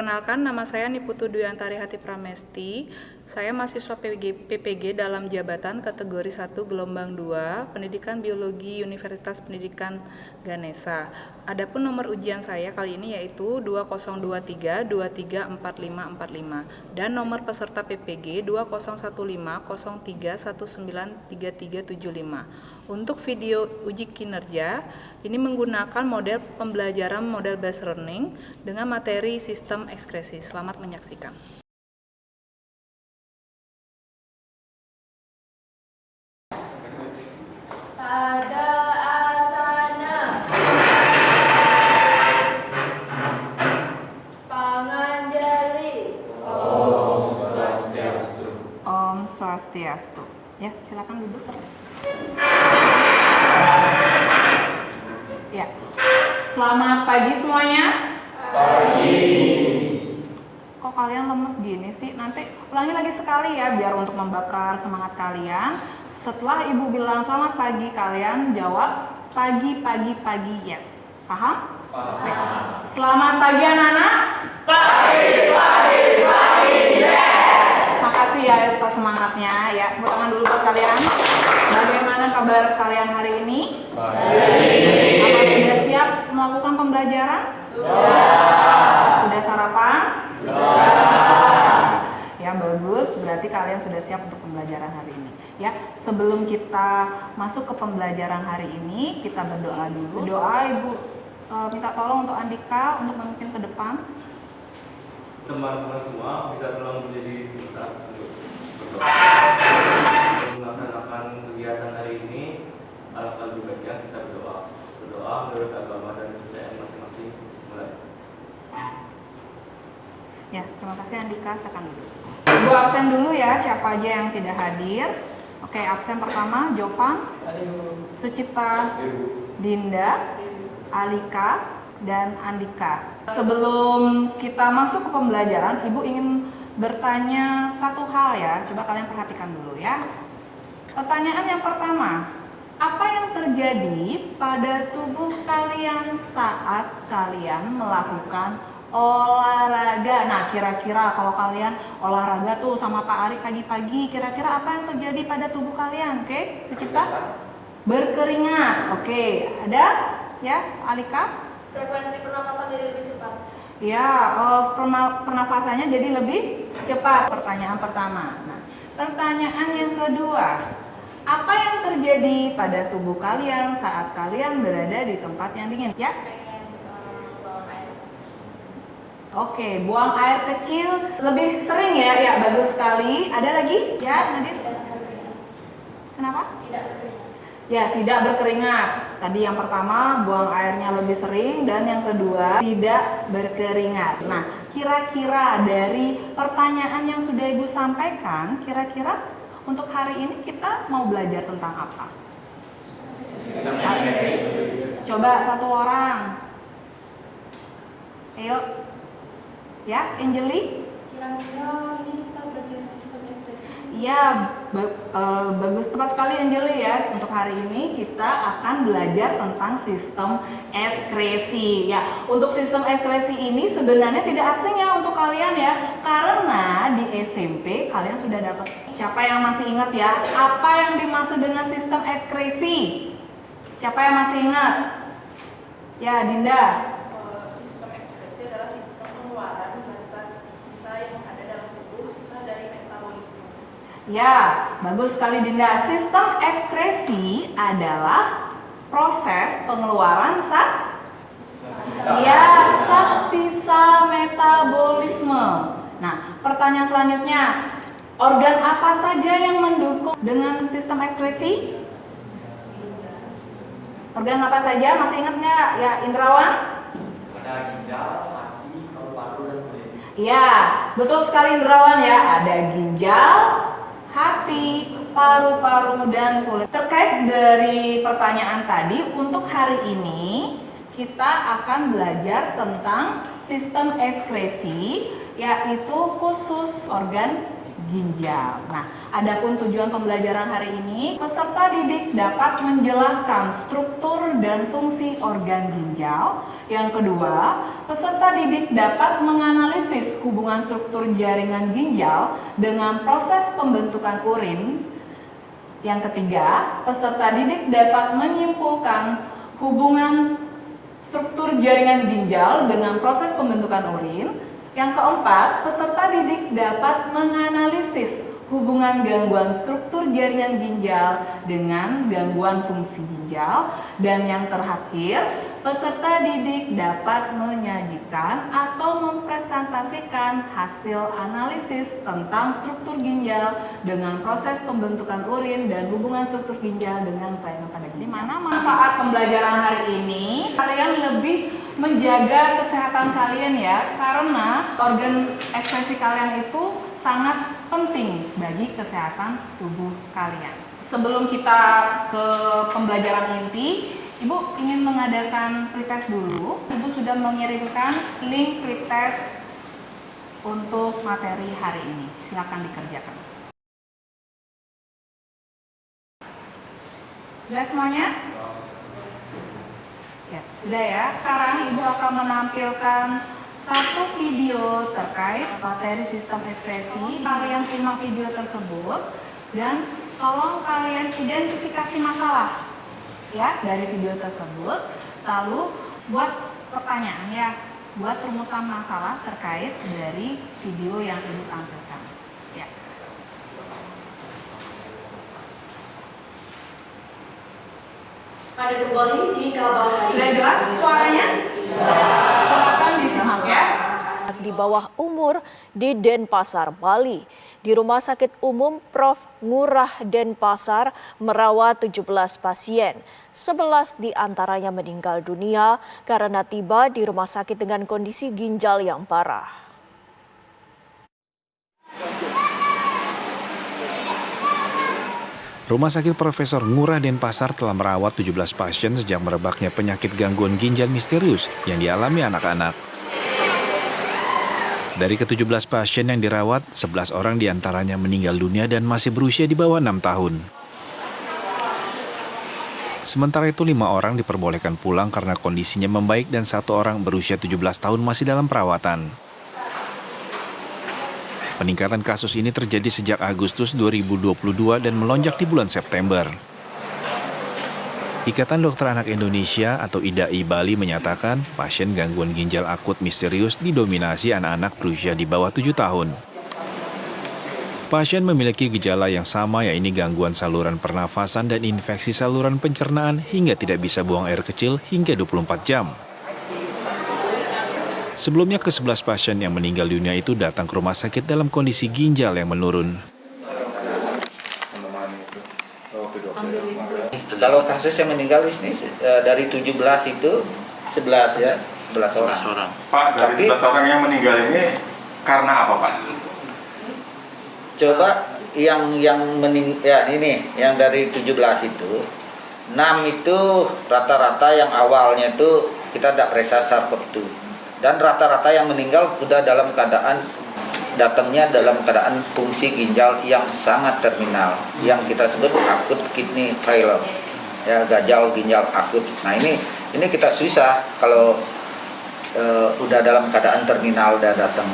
Perkenalkan, nama saya Niputu Duyantari Hati Pramesti. Saya mahasiswa PPG dalam jabatan kategori 1 gelombang 2 Pendidikan Biologi Universitas Pendidikan Ganesha. Adapun nomor ujian saya kali ini yaitu 2023-234545 dan nomor peserta PPG 201503193375. Untuk video uji kinerja, ini menggunakan model pembelajaran model based learning dengan materi sistem ekskresi. Selamat menyaksikan. Pada asana Panganjali. Om Swastiastu. Om Swastiastu. Ya, silakan duduk. Ya. Selamat pagi semuanya. Pagi. Kok kalian lemes gini sih? Nanti ulangi lagi sekali ya biar untuk membakar semangat kalian. Setelah ibu bilang selamat pagi, kalian jawab pagi, pagi, pagi, yes. Paham? Paham. Selamat pagi anak-anak. Pagi, pagi, pagi, yes. Makasih ya atas semangatnya ya. Tepuk tangan dulu buat kalian. Bagaimana kabar kalian hari ini? Baik. Apa sudah siap melakukan pembelajaran? Sudah. Sudah sarapan? Sudah. Ya bagus, berarti kalian sudah siap untuk pembelajaran hari ini. Ya, sebelum kita masuk ke pembelajaran hari ini, kita berdoa dulu. Doa Ibu minta tolong untuk Andika untuk memimpin ke depan. Teman-teman semua bisa tolong berdiri sebentar untuk berdoa. Untuk melaksanakan kegiatan hari ini, alangkah lebih baiknya kita berdoa. Berdoa menurut agama dan kepercayaan masing-masing. Mulai. Ya, terima kasih Andika, silakan duduk. Ibu absen dulu ya, siapa aja yang tidak hadir. Oke, absen pertama Jovan, Sucipta, Dinda, Alika, dan Andika. Sebelum kita masuk ke pembelajaran, Ibu ingin bertanya satu hal ya. Coba kalian perhatikan dulu ya. Pertanyaan yang pertama, apa yang terjadi pada tubuh kalian saat kalian melakukan olahraga? Nah, kira-kira kalau kalian olahraga tuh sama Pak Ari pagi-pagi, kira-kira apa yang terjadi pada tubuh kalian? Oke, Sucipta? Berkeringat. Oke, ada? Ya, Alika? Frekuensi pernapasan jadi lebih cepat. Ya, pernafasannya jadi lebih cepat. Pertanyaan pertama. Nah, pertanyaan yang kedua. Apa yang terjadi pada tubuh kalian saat kalian berada di tempat yang dingin? Ya? Pengen buang air. Oke, buang air kecil lebih sering ya? Ya, bagus sekali. Ada lagi? Ya, Nadine? Tidak berkeringat. Kenapa? Tidak berkeringat. Ya, tidak berkeringat. Tadi yang pertama buang airnya lebih sering dan yang kedua tidak berkeringat. Nah, kira-kira dari pertanyaan yang sudah Ibu sampaikan, kira-kira untuk hari ini kita mau belajar tentang apa? Coba satu orang. Ayo. Ya, Angeli? Kira-kira ini kita belajar sistem ekspresi. Iya, bagus, tepat sekali Angeli ya. Untuk hari ini kita akan belajar tentang sistem ekskresi ya. Untuk sistem ekskresi ini sebenarnya tidak asing ya untuk kalian ya, karena di SMP kalian sudah dapat. Siapa yang masih ingat ya? Apa yang dimaksud dengan sistem ekskresi? Siapa yang masih ingat? Ya, Dinda. Sistem ekskresi adalah sistem pengeluaran zat-zat sisa yang ada dalam tubuh, sisa dari metabolisme. Ya, bagus sekali Dinda. Sistem ekskresi adalah proses pengeluaran zat sisa metabolisme. Nah, pertanyaan selanjutnya, organ apa saja yang mendukung dengan sistem ekskresi? Organ apa saja? Masih ingat nggak? Ya, Indrawan? Ada ginjal, hati, paru-paru, dan kulit. Ya, betul sekali Indrawan ya. Ada ginjal, hati, paru-paru, dan kulit. Terkait dari pertanyaan tadi, untuk hari ini kita akan belajar tentang sistem ekskresi, yaitu khusus organ ginjal. Nah, adapun tujuan pembelajaran hari ini, peserta didik dapat menjelaskan struktur dan fungsi organ ginjal. Yang kedua, peserta didik dapat menganalisis hubungan struktur jaringan ginjal dengan proses pembentukan urin. Yang ketiga, peserta didik dapat menyimpulkan hubungan struktur jaringan ginjal dengan proses pembentukan urin. Yang keempat, peserta didik dapat menganalisis hubungan gangguan struktur jaringan ginjal dengan gangguan fungsi ginjal. Dan yang terakhir, peserta didik dapat menyajikan atau mempresentasikan hasil analisis tentang struktur ginjal dengan proses pembentukan urin dan hubungan struktur ginjal dengan kelainan pada ginjal. Di mana manfaat pembelajaran hari ini, kalian lebih menjaga kesehatan kalian ya, karena organ ekspresi kalian itu sangat penting bagi kesehatan tubuh kalian. Sebelum kita ke pembelajaran inti, Ibu ingin mengadakan pretest dulu. Ibu sudah mengirimkan link pretest untuk materi hari ini. Silakan dikerjakan. Sudah semuanya? Ya, sudah ya. Sekarang Ibu akan menampilkan satu video terkait materi sistem ekspresi. Kalian simak video tersebut dan tolong kalian identifikasi masalah ya dari video tersebut. Lalu buat pertanyaan ya, buat rumusan masalah terkait dari video yang Ibu tampilkan. Ya. Pada kembali di kabar hari Sudah jelas suaranya? Silakan disimak ya. Di bawah umur di Denpasar, Bali. Di Rumah Sakit Umum Prof. Ngurah Denpasar merawat 17 pasien. 11 di antaranya meninggal dunia karena tiba di rumah sakit dengan kondisi ginjal yang parah. Rumah Sakit Profesor Ngurah Denpasar telah merawat 17 pasien sejak merebaknya penyakit gangguan ginjal misterius yang dialami anak-anak. Dari ke-17 pasien yang dirawat, 11 orang diantaranya meninggal dunia dan masih berusia di bawah 6 tahun. Sementara itu 5 orang diperbolehkan pulang karena kondisinya membaik dan 1 orang berusia 17 tahun masih dalam perawatan. Peningkatan kasus ini terjadi sejak Agustus 2022 dan melonjak di bulan September. Ikatan Dokter Anak Indonesia atau IDAI Bali menyatakan pasien gangguan ginjal akut misterius didominasi anak-anak berusia di bawah 7 tahun. Pasien memiliki gejala yang sama, yaitu gangguan saluran pernafasan dan infeksi saluran pencernaan hingga tidak bisa buang air kecil hingga 24 jam. Sebelumnya ke-11 pasien yang meninggal dunia itu datang ke rumah sakit dalam kondisi ginjal yang menurun. Kalau kasus yang meninggal ini dari 17 itu 11 ya, 11 orang. Pak, dari 11 orang yang meninggal ini karena apa, Pak? Coba yang yang dari 17 itu 6 itu rata-rata yang awalnya itu kita tidak periksa SARS-CoV-2. Dan rata-rata yang meninggal sudah dalam keadaan datangnya dalam keadaan fungsi ginjal yang sangat terminal, yang kita sebut akut kidney failure, ya, gagal ginjal akut. Nah ini kita susah kalau udah dalam keadaan terminal udah datang.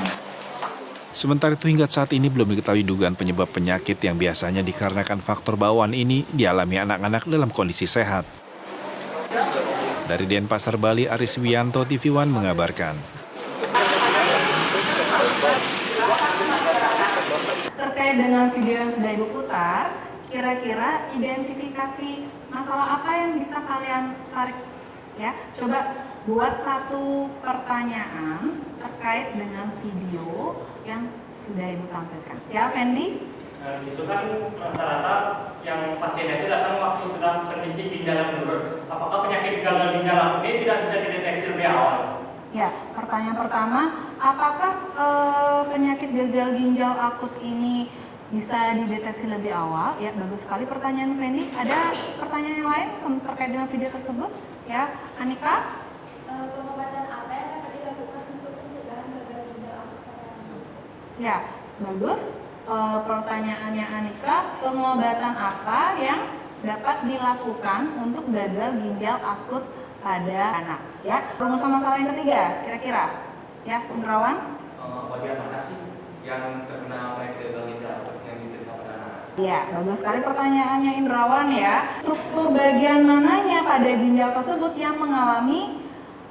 Sementara itu hingga saat ini belum diketahui dugaan penyebab penyakit yang biasanya dikarenakan faktor bawaan ini dialami anak-anak dalam kondisi sehat. Dari Denpasar, Bali, Aris Wianto, TV One mengabarkan. Terkait dengan video yang sudah Ibu putar, kira-kira identifikasi masalah apa yang bisa kalian tarik? Ya, coba buat satu pertanyaan terkait dengan video yang sudah Ibu tampilkan. Ya, Fendi? Nah, itu kan rata-rata yang pasiennya itu datang waktu sudah kondisi ginjal yang menurun. Apakah penyakit gagal ginjal akut ini tidak bisa dideteksi lebih awal? Ya, pertanyaan pertama, apakah penyakit gagal ginjal akut ini bisa dideteksi lebih awal? Ya, bagus sekali pertanyaan Fendi. Ada pertanyaan yang lain terkait dengan video tersebut? Ya, Anika? Pengobatan apa yang dapat dilakukan untuk pencegahan gagal ginjal akut pada anak? Ya, bagus. pertanyaannya Anika, pengobatan apa yang dapat dilakukan untuk gagal ginjal akut pada anak? Ya, rumusan masalah yang ketiga, kira-kira, ya, Indrawan? Bagian mana sih yang terkena penyakit gagal ginjal akut yang diterima pada anak? Ya, bagus sekali pertanyaannya Indrawan ya. Struktur bagian mananya pada ginjal tersebut yang mengalami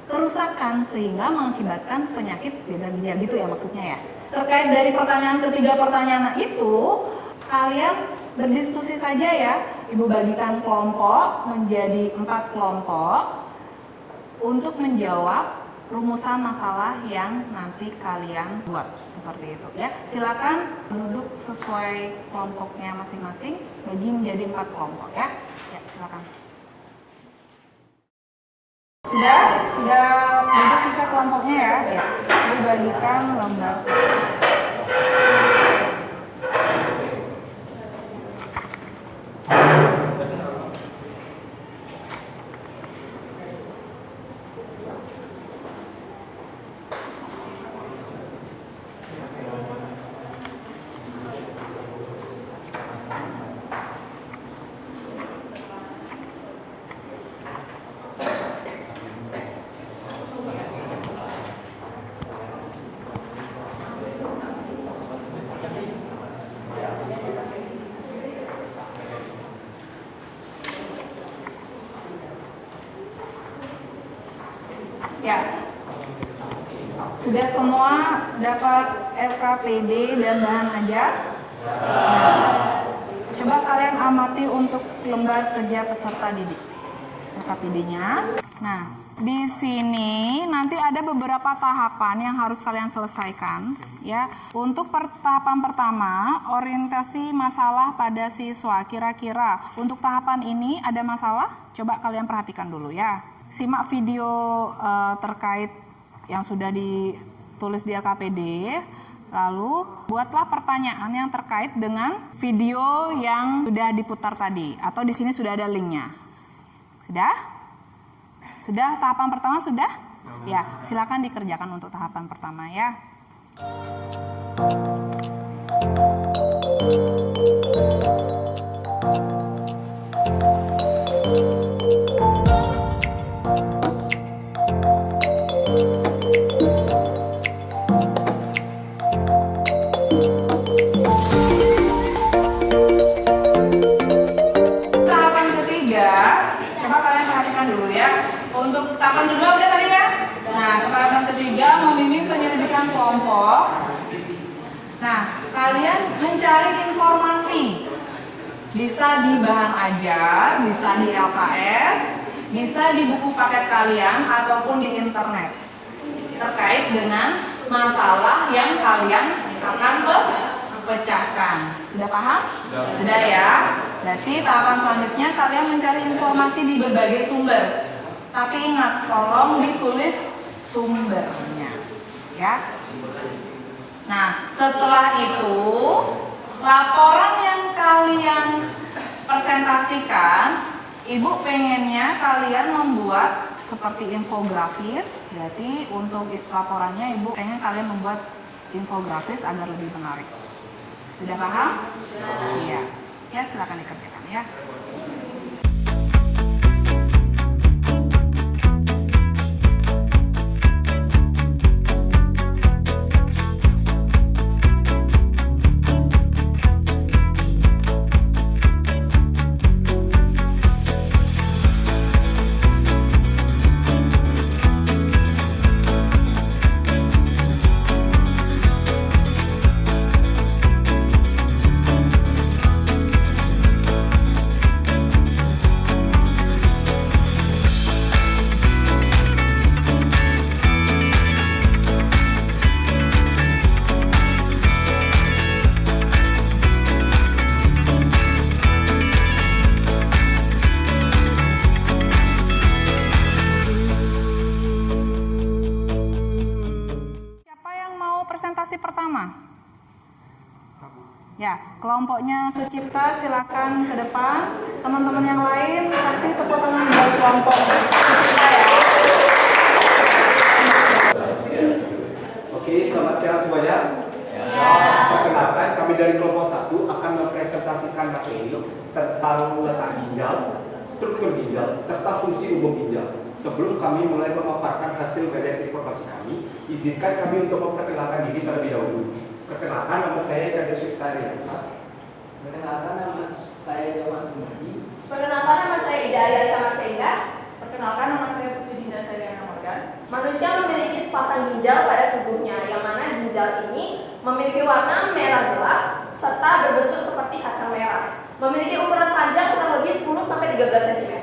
kerusakan sehingga mengakibatkan penyakit gagal ginjal, gitu ya maksudnya ya. Terkait dari pertanyaan ketiga pertanyaan itu, kalian berdiskusi saja ya. Ibu bagikan kelompok menjadi 4 kelompok untuk menjawab rumusan masalah yang nanti kalian buat seperti itu ya. Silakan duduk sesuai kelompoknya masing-masing, bagi menjadi 4 kelompok ya. Ya, silakan. Sudah duduk sesuai kelompoknya ya. Ya, ibu bagikan lembar. Ya, sudah semua dapat LKPD dan bahan ajar? Nah, coba kalian amati untuk lembar kerja peserta didik LKPD-nya. Nah, di sini nanti ada beberapa tahapan yang harus kalian selesaikan ya. Untuk tahapan pertama, orientasi masalah pada siswa. Kira-kira untuk tahapan ini ada masalah? Coba kalian perhatikan dulu ya. Simak video terkait yang sudah ditulis di LKPD, lalu buatlah pertanyaan yang terkait dengan video yang sudah diputar tadi, atau di sini sudah ada linknya. Sudah? Sudah tahapan pertama sudah? Ya, silakan dikerjakan untuk tahapan pertama ya. Untuk tahapan kedua udah tadi ya. Nah, tahapan ketiga membimbing penyelidikan kelompok. Nah, kalian mencari informasi. Bisa di bahan ajar, bisa di LKS, bisa di buku paket kalian ataupun di internet. Terkait dengan masalah yang kalian akan pecahkan. Sudah paham? Sudah ya. Berarti tahapan selanjutnya kalian mencari informasi di berbagai sumber. Tapi ingat, tolong ditulis sumbernya, ya. Nah, setelah itu laporan yang kalian presentasikan, ibu pengennya kalian membuat seperti infografis. Berarti untuk laporannya ibu pengen kalian membuat infografis agar lebih menarik. Sudah paham? Iya. Ya, silakan dikerjakan ya. Presentasi pertama. Ya, kelompoknya Sucipta silakan ke depan. Teman-teman yang lain kasih tepuk tangan buat kelompok Sucipta ya. Oke, selamat siang semuanya. Perkenalkan, kami dari dari kelompok 1 akan mempresentasikan materi tentang letak ginjal, struktur ginjal, serta fungsi umum ginjal. Sebelum kami mulai memaparkan hasil badan informasi kami, izinkan kami untuk memperkenalkan diri terlebih dahulu. Perkenalkan, nama saya Eka Deswita Rianta. Perkenalkan, nama saya Jawan Sumadi. Perkenalkan, nama saya Ida Ayalita Marsainda. Perkenalkan, nama saya Putri Dinda Sayana Morgan. Manusia memiliki sepasang ginjal pada tubuhnya, yang mana ginjal ini memiliki warna merah gelap serta berbentuk seperti kacang merah. Memiliki ukuran panjang kurang lebih 10-13 cm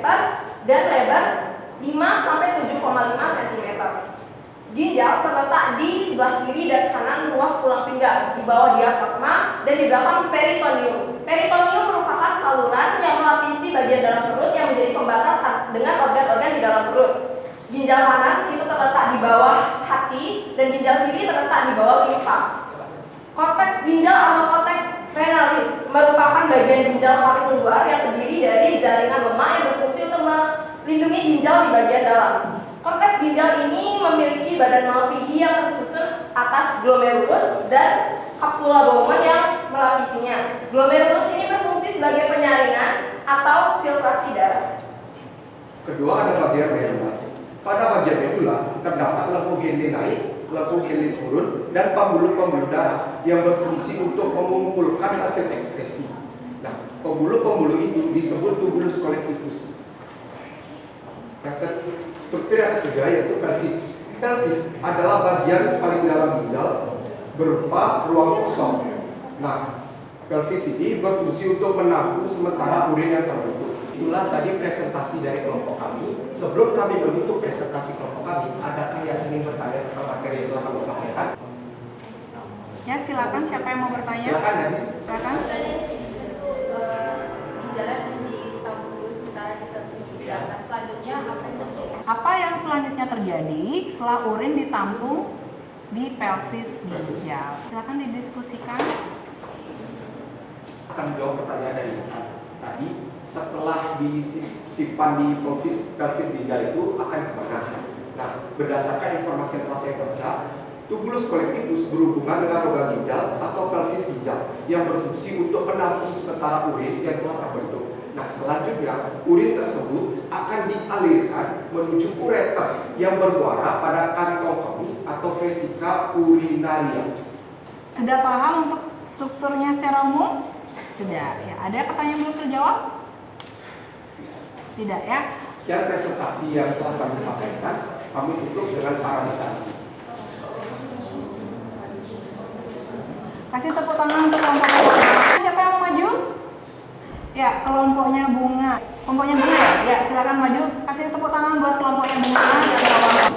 dan lebar 5-7,5 cm. Ginjal terletak di sebelah kiri dan kanan ruas tulang pinggang, di bawah diafragma dan di belakang peritoneum. Peritoneum merupakan saluran yang melapisi bagian dalam perut yang menjadi pembatas dengan organ-organ di dalam perut. Ginjal kanan itu terletak di bawah hati dan ginjal kiri terletak di bawah limfa. Korteks ginjal atau korteks renalis merupakan bagian ginjal paling luar yang terdiri dari jaringan lemak yang berfungsi untuk melindungi ginjal di bagian dalam. Korteks ginjal ini memiliki badan melebihi yang tersusun atas glomerulus dan kapsula Bowman yang melapisinya. Glomerulus ini berfungsi sebagai penyaringan atau filtrasi darah. Kedua ada bagian medula. Pada bagian medula terdapat leukogen naik, leukogen turun, dan pembuluh-pembuluh darah yang berfungsi untuk mengumpulkan hasil ekskresi. Nah, pembuluh-pembuluh ini disebut tubulus kolektivus. Struktur yang ketiga yaitu pelvis. Pelvis adalah bagian paling dalam ginjal berupa ruang kosong. Nah, pelvis ini berfungsi untuk menampung sementara urin yang terbentuk. Itulah tadi presentasi dari kelompok kami. Sebelum kami menutup presentasi kelompok kami, adakah yang ingin bertanya tentang materi yang telah kami sampaikan? Ya, silakan, siapa yang mau bertanya? Silakan, Dani. Silakan. Apa yang selanjutnya terjadi setelah urin ditampung di pelvis ginjal? Silakan didiskusikan. Akan jawab pertanyaan dari tadi. Setelah disimpan di pelvis ginjal itu akan kemana? Nah, berdasarkan informasi yang telah saya baca, tubulus kolektivus berhubungan dengan rongga ginjal atau pelvis ginjal yang berfungsi untuk menampung sementara urin yang telah terbentuk. Nah, selanjutnya urin tersebut akan dialirkan menuju ureter yang bermuara pada kantong kemih atau vesika urinaria. Sudah paham untuk strukturnya secara umum? Sudah. Ya, ada pertanyaan belum terjawab? Tidak ya? Yang presentasi yang telah kami sampaikan, kami tutup dengan paralisa. Kasih tepuk tangan untuk kelompok pertama. Siapa yang mau maju? Ya, kelompoknya Bunga. Kelompoknya Bunga ya? Ya, silakan maju. Kasih tepuk tangan buat kelompoknya Bunga dan kawan-kawan.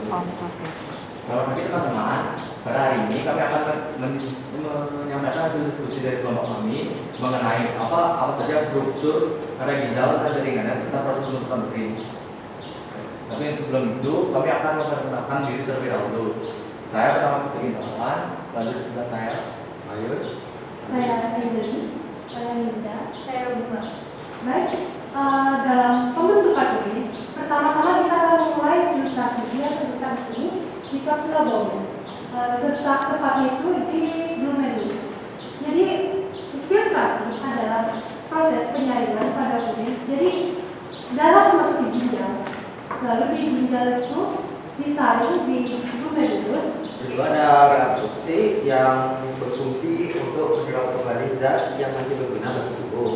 Om Swastiastu. Selamat pagi teman-teman. Pada hari ini kami akan menyampaikan hasil diskusi dari kelompok kami mengenai apa saja struktur pada ginjal dan jaringannya serta proses pembentukan urin. Tapi sebelum itu kami akan memperkenalkan diri terlebih dahulu. Saya pertama Putri Indawan, lalu di sebelah saya Ayu. Saya Hendri, saya Linda, saya Bunga. Baik, dalam pembentukan urin, pertama-tama kita akan memulai filtrasi. Dia sebutkan di sini di kapsula Bowman. Tepatnya itu di glomerulus. Jadi filtrasi adalah proses penyaringan pada urin. Jadi darah memasuki ginjal, lalu di ginjal itu disaring di glomerulus. Itu ada reabsorpsi yang berfungsi untuk menyerap kembali zat yang masih berguna bagi tubuh.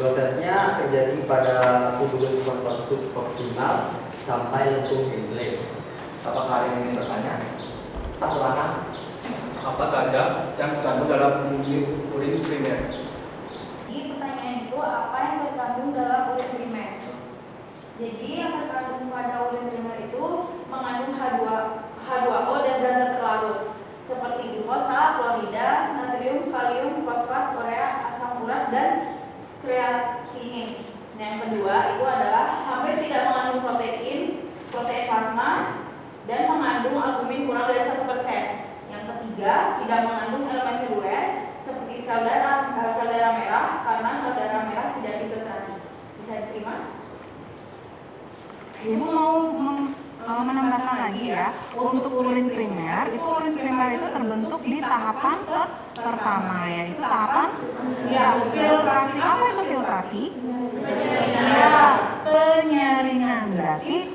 Prosesnya terjadi pada tubulus kolektivus proksimal sampai lengkung membrane. Apakah ada yang ingin bertanya? Ulangan. Apa saja yang terkandung dalam urin primer? Jadi pertanyaan itu apa yang terkandung dalam urin primer? Jadi yang terkandung pada urin primer itu mengandung H2O dan zat terlarut seperti glukosa, klorida, natrium, kalium, fosfat, urea, asam urat, dan kreatinin. Nah, yang kedua itu adalah hampir tidak mengandung protein plasma, dan mengandung albumin kurang dari 1%. Yang ketiga, tidak mengandung elemen seluler seperti sel darah merah karena sel darah merah tidak difiltrasi. Bisa diterima? Ibu mau menambahkan lagi ya, untuk urin primer itu terbentuk di tahapan pertama, yaitu tahapan filtrasi. Apa itu filtrasi? Ya, penyaringan. Berarti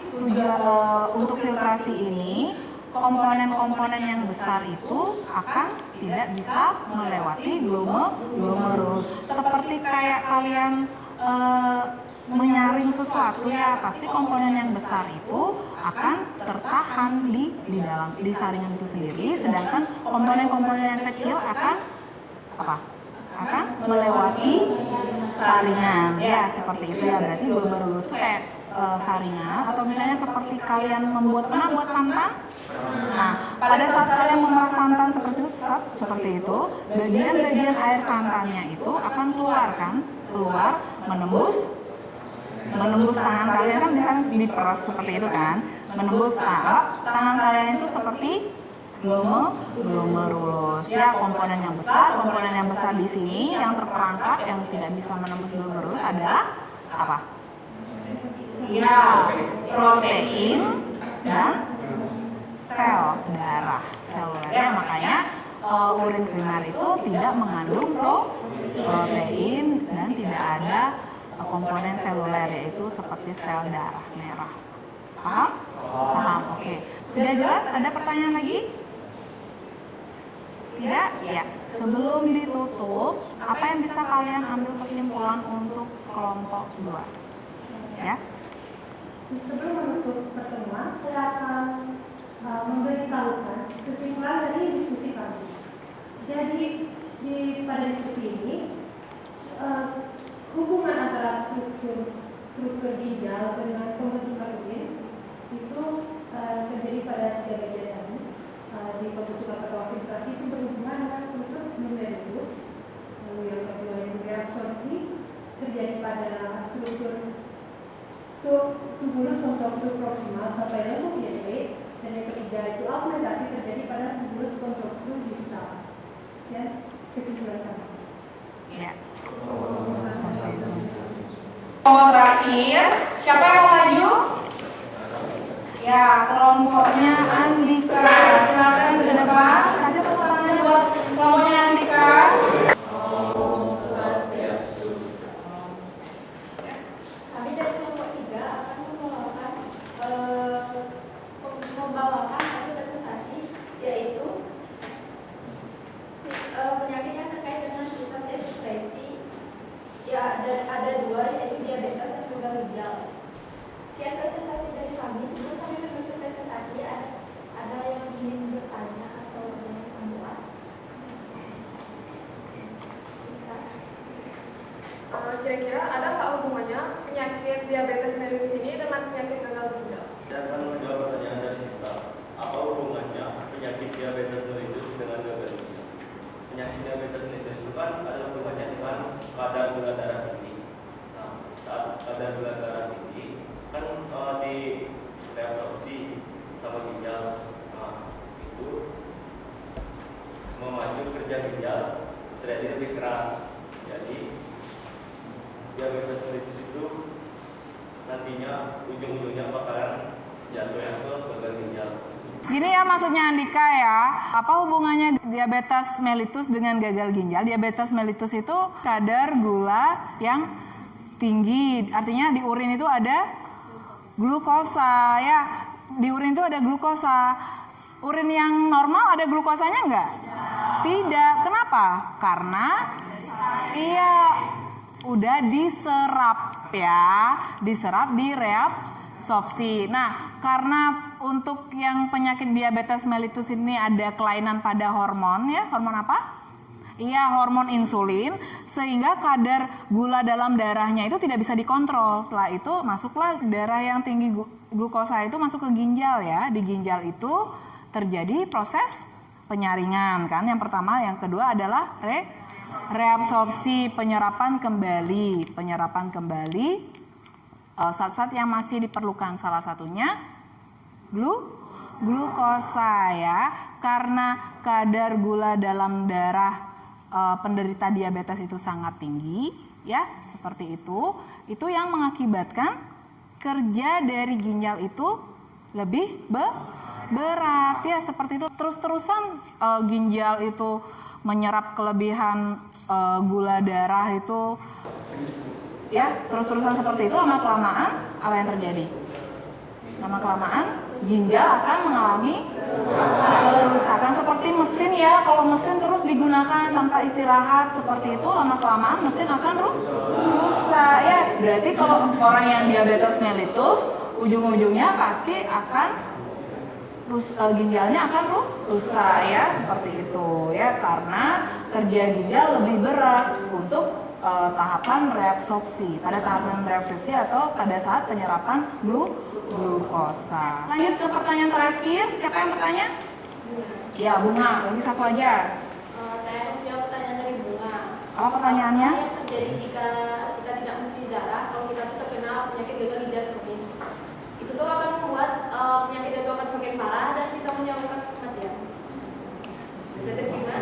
untuk filtrasi ini komponen-komponen yang besar itu akan tidak bisa melewati glomerulus. Seperti kayak kalian menyaring sesuatu ya, pasti komponen yang besar itu akan tertahan di saringan itu sendiri, sedangkan komponen-komponen yang kecil akan melewati saringan ya, seperti itu ya. Berarti glomerulus itu kayak saringan, atau misalnya seperti kalian pernah buat santan. Nah, pada saat kalian memeras santan seperti itu, bagian-bagian air santannya itu akan keluar menembus tangan kalian, kan misalnya diperas seperti itu kan, menembus tangan kalian itu seperti glomerulus ya. Komponen yang besar di sini yang terperangkap yang tidak bisa menembus glomerulus adalah apa? Ya, protein dan sel darah seluler. Makanya urin primer itu tidak mengandung protein dan tidak ada komponen seluler, yaitu seperti sel darah merah. Paham? Paham. Oke. Sudah jelas? Ada pertanyaan lagi? Tidak? Ya. Sebelum ditutup, apa yang bisa kalian ambil kesimpulan untuk kelompok 2? Ya. Sebelum menutup pertemuan, saya akan memberitahukan kesimpulan dari diskusi kami. Jadi pada diskusi ini hubungan antara struktur ginjal dengan pembentukan urin itu terjadi pada 3 bagian tadi. Di pembentukan atau filtrasi itu berhubungan dengan struktur numerus, lalu yang kedua itu reabsorpsi terjadi pada struktur tubulus konstruktur proksimal sampai lembut gateway, dan yang ketiga itu augmentasi terjadi pada tubulus konstruktur distal. Sekian kesimpulan kami. Ya. Kelompok terakhir, siapa yang mau maju? Ya, kelompoknya Andika. Silakan ke depan, kasih tepuk tangannya buat kelompoknya Andika. Kami dari kelompok 3 akan membawakan hasil presentasi, yaitu penyakit yang terkait dengan sistem ekspresi. Ya, ada 2, yaitu diabetes dan gagal ginjal. Sekian presentasi dari kami. Sebelum kami menutup presentasi, ada yang ingin bertanya atau ada yang memuas? Kira-kira ada nggak hubungannya penyakit diabetes mellitus ini dengan penyakit gagal ginjal? Saya akan menjawab pertanyaan dari Sista. Apa hubungannya penyakit diabetes mellitus dengan gagal ginjal? Penyakit diabetes mellitus itu kan adalah hubungannya dengan kadar gula darah tinggi. Nah, saat kadar gula darah tinggi kan di reabsorpsi sama ginjal, nah, itu memacu kerja ginjal terjadi lebih keras. Jadi diabetes mellitus itu nantinya ujung-ujungnya bakalan jatuhnya ke gagal ginjal. Gini ya maksudnya Andika ya, apa hubungannya diabetes mellitus dengan gagal ginjal? Diabetes mellitus itu kadar gula yang tinggi, artinya di urin itu ada glukosa ya, di urin itu ada glukosa. Urin yang normal ada glukosanya enggak? Tidak. Kenapa? Karena udah diserap ya, diserap di reabsorpsi. Nah, karena untuk yang penyakit diabetes mellitus ini ada kelainan pada hormon ya, hormon apa? Iya, hormon insulin, sehingga kadar gula dalam darahnya itu tidak bisa dikontrol. Setelah itu masuklah darah yang tinggi glukosa itu masuk ke ginjal ya. Di ginjal itu terjadi proses penyaringan kan. Yang pertama, yang kedua adalah reabsorpsi, penyerapan kembali zat-zat yang masih diperlukan, salah satunya glukosa ya. Karena kadar gula dalam darah penderita diabetes itu sangat tinggi ya, seperti itu yang mengakibatkan kerja dari ginjal itu lebih berat ya, seperti itu. Terus-terusan ginjal itu menyerap kelebihan gula darah itu ya, terus-terusan seperti itu, lama-kelamaan apa yang terjadi? Lama-kelamaan ginjal akan mengalami kerusakan seperti mesin ya. Kalau mesin terus digunakan tanpa istirahat seperti itu, lama-kelamaan mesin akan rusak ya. Berarti kalau orang yang diabetes mellitus, ujung-ujungnya pasti akan ginjalnya akan rusak ya, seperti itu ya, karena kerja ginjal lebih berat untuk tahapan reabsorpsi, pada tahapan reabsorpsi atau pada saat penyerapan glukosa. Lanjut ke pertanyaan terakhir, siapa yang bertanya? Ya, Bunga, lagi satu aja. Saya menjawab pertanyaan dari Bunga. Apa pertanyaannya? Apa yang terjadi jika kita tidak mencuci darah kalau kita terkena penyakit gagal ginjal kronis? Itu tuh akan membuat penyakit itu akan semakin parah dan bisa menyebabkan kematian. Bisa terima?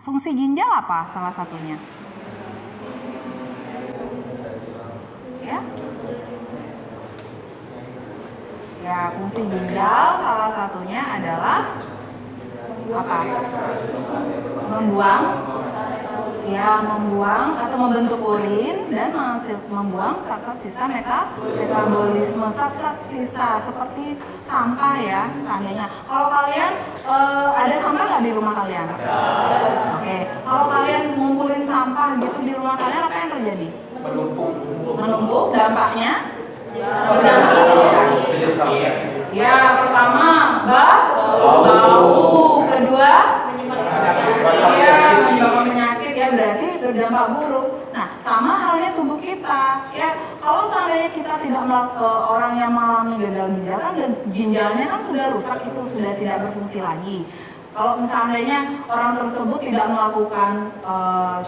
Fungsi ginjal apa salah satunya? Ya, fungsi ginjal salah satunya adalah apa? Membuang atau membentuk urin dan membuang zat-zat sisa metabolisme, zat-zat sisa seperti sampah ya, seandainya. Kalau kalian ada sampah nggak di rumah kalian? Oke, kalau kalian ngumpulin sampah gitu di rumah kalian, apa yang terjadi? Menumpuk, dampaknya? Ya, pertama bau, kedua ya menyebabkan penyakit ya, berarti berdampak buruk. Nah, sama halnya tubuh kita ya. Kalau seandainya kita tidak orang yang mengalami gagal ginjal kan ginjalnya kan sudah rusak, itu sudah tidak berfungsi lagi. Kalau misalnya orang tersebut tidak melakukan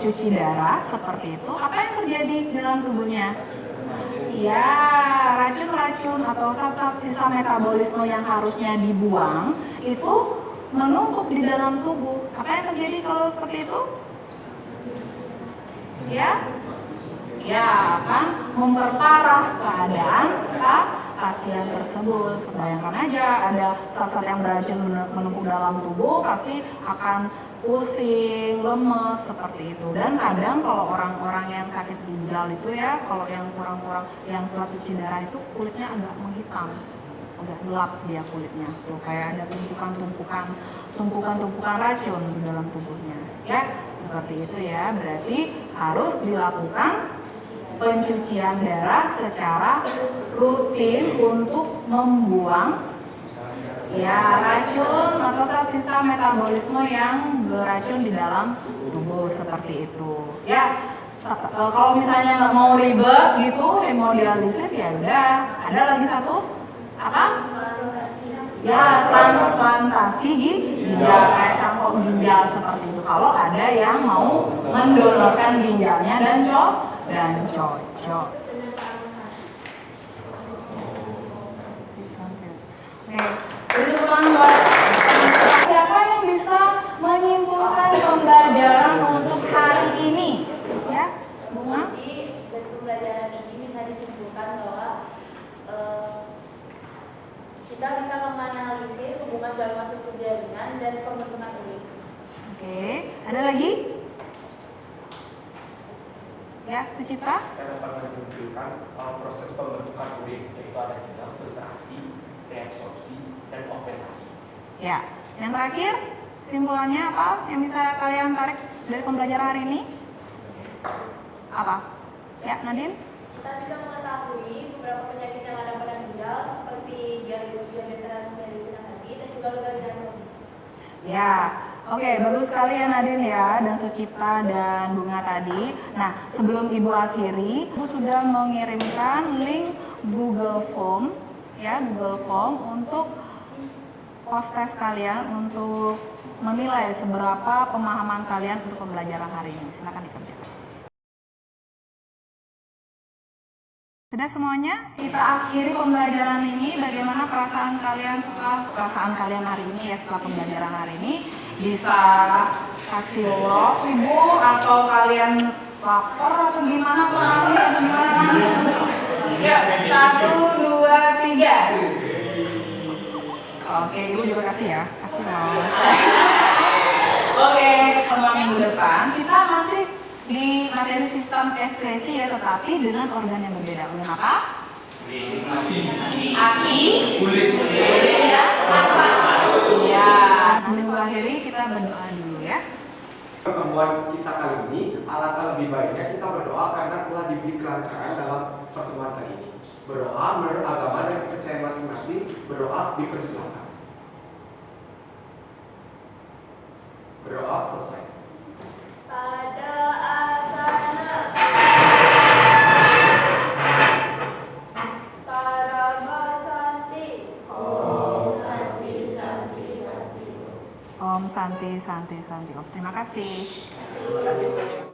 cuci darah seperti itu, apa yang terjadi dalam tubuhnya? Ya, racun-racun atau zat-zat sisa metabolisme yang harusnya dibuang itu menumpuk di dalam tubuh. Apa yang terjadi kalau seperti itu? Ya akan memperparah keadaan pasien tersebut. Bayangkan aja ada zat-zat yang beracun menumpuk dalam tubuh, pasti akan pusing, lemes seperti itu. Dan kadang kalau orang-orang yang sakit ginjal itu ya, kalau yang kurang-kurang yang telah cuci darah itu kulitnya agak menghitam, agak gelap dia kulitnya. Tuh kayak ada tumpukan racun di dalam tubuhnya. Ya, seperti itu ya. Berarti harus dilakukan pencucian darah secara rutin untuk membuang ya racun atau zat sisa metabolisme yang beracun di dalam tubuh seperti itu ya. Kalau misalnya nggak mau ribet gitu hemodialisis, ya udah ada lagi satu apa ya, transplantasi ginjal kayak cangkok ginjal seperti itu, kalau ada yang mau mendonorkan ginjalnya dan cocok. Siapa yang bisa menyimpulkan pembelajaran untuk hari ini? Ya, Bunga? Dari pembelajaran ini bisa disimpulkan bahwa kita bisa menganalisis hubungan gangguan struktur jaringan dan pembentukan urin. Oke, ada lagi? Ya, Sucipta? Kita dapat menunjukkan proses pembentukan urin, yaitu ada filtrasi, reabsorpsi, dan operasi. Ya, yang terakhir simpulannya apa yang bisa kalian tarik dari pembelajaran hari ini? Apa? Ya, Nadine? Kita bisa mengetahui beberapa penyakit yang ada pada ginjal seperti diabetes mellitus tadi dan juga gagal ginjal kronis. Ya, oke, bagus sekali ya Nadine ya, dan Sucipta dan Bunga tadi. Nah, sebelum Ibu akhiri, Ibu sudah mengirimkan link Google Form ya, Google Form untuk post-test kalian untuk menilai seberapa pemahaman kalian untuk pembelajaran hari ini. Silakan dikerjakan. Sudah semuanya, kita akhiri pembelajaran ini. Bagaimana perasaan kalian hari ini ya setelah pembelajaran hari ini? Bisa kasih love Ibu atau kalian lapar atau gimana atau nangis atau gimana? Ya, 1, 2, 3. Oke, ibu juga kasih ya. Kasih dong. Oke, pertemuan minggu depan kita masih di materi sistem ekskresi ya, tetapi dengan organ yang berbeda. Organ apa? Aki, kulit, ya, apa? Ya, sebelum mengakhiri kita berdoa dulu ya. Pertemuan kita kali ini, alangkah lebih baiknya kita berdoa karena telah diberi kelancaran dalam pertemuan kali ini. Berdoa menurut agama dan kepercayaan masing-masing, berdoa dipersilakan. Berdoa selesai. Pada asana Parama Santi. Om Santi Santi Santi. Om Santi Santi Santi. Om, terima kasih.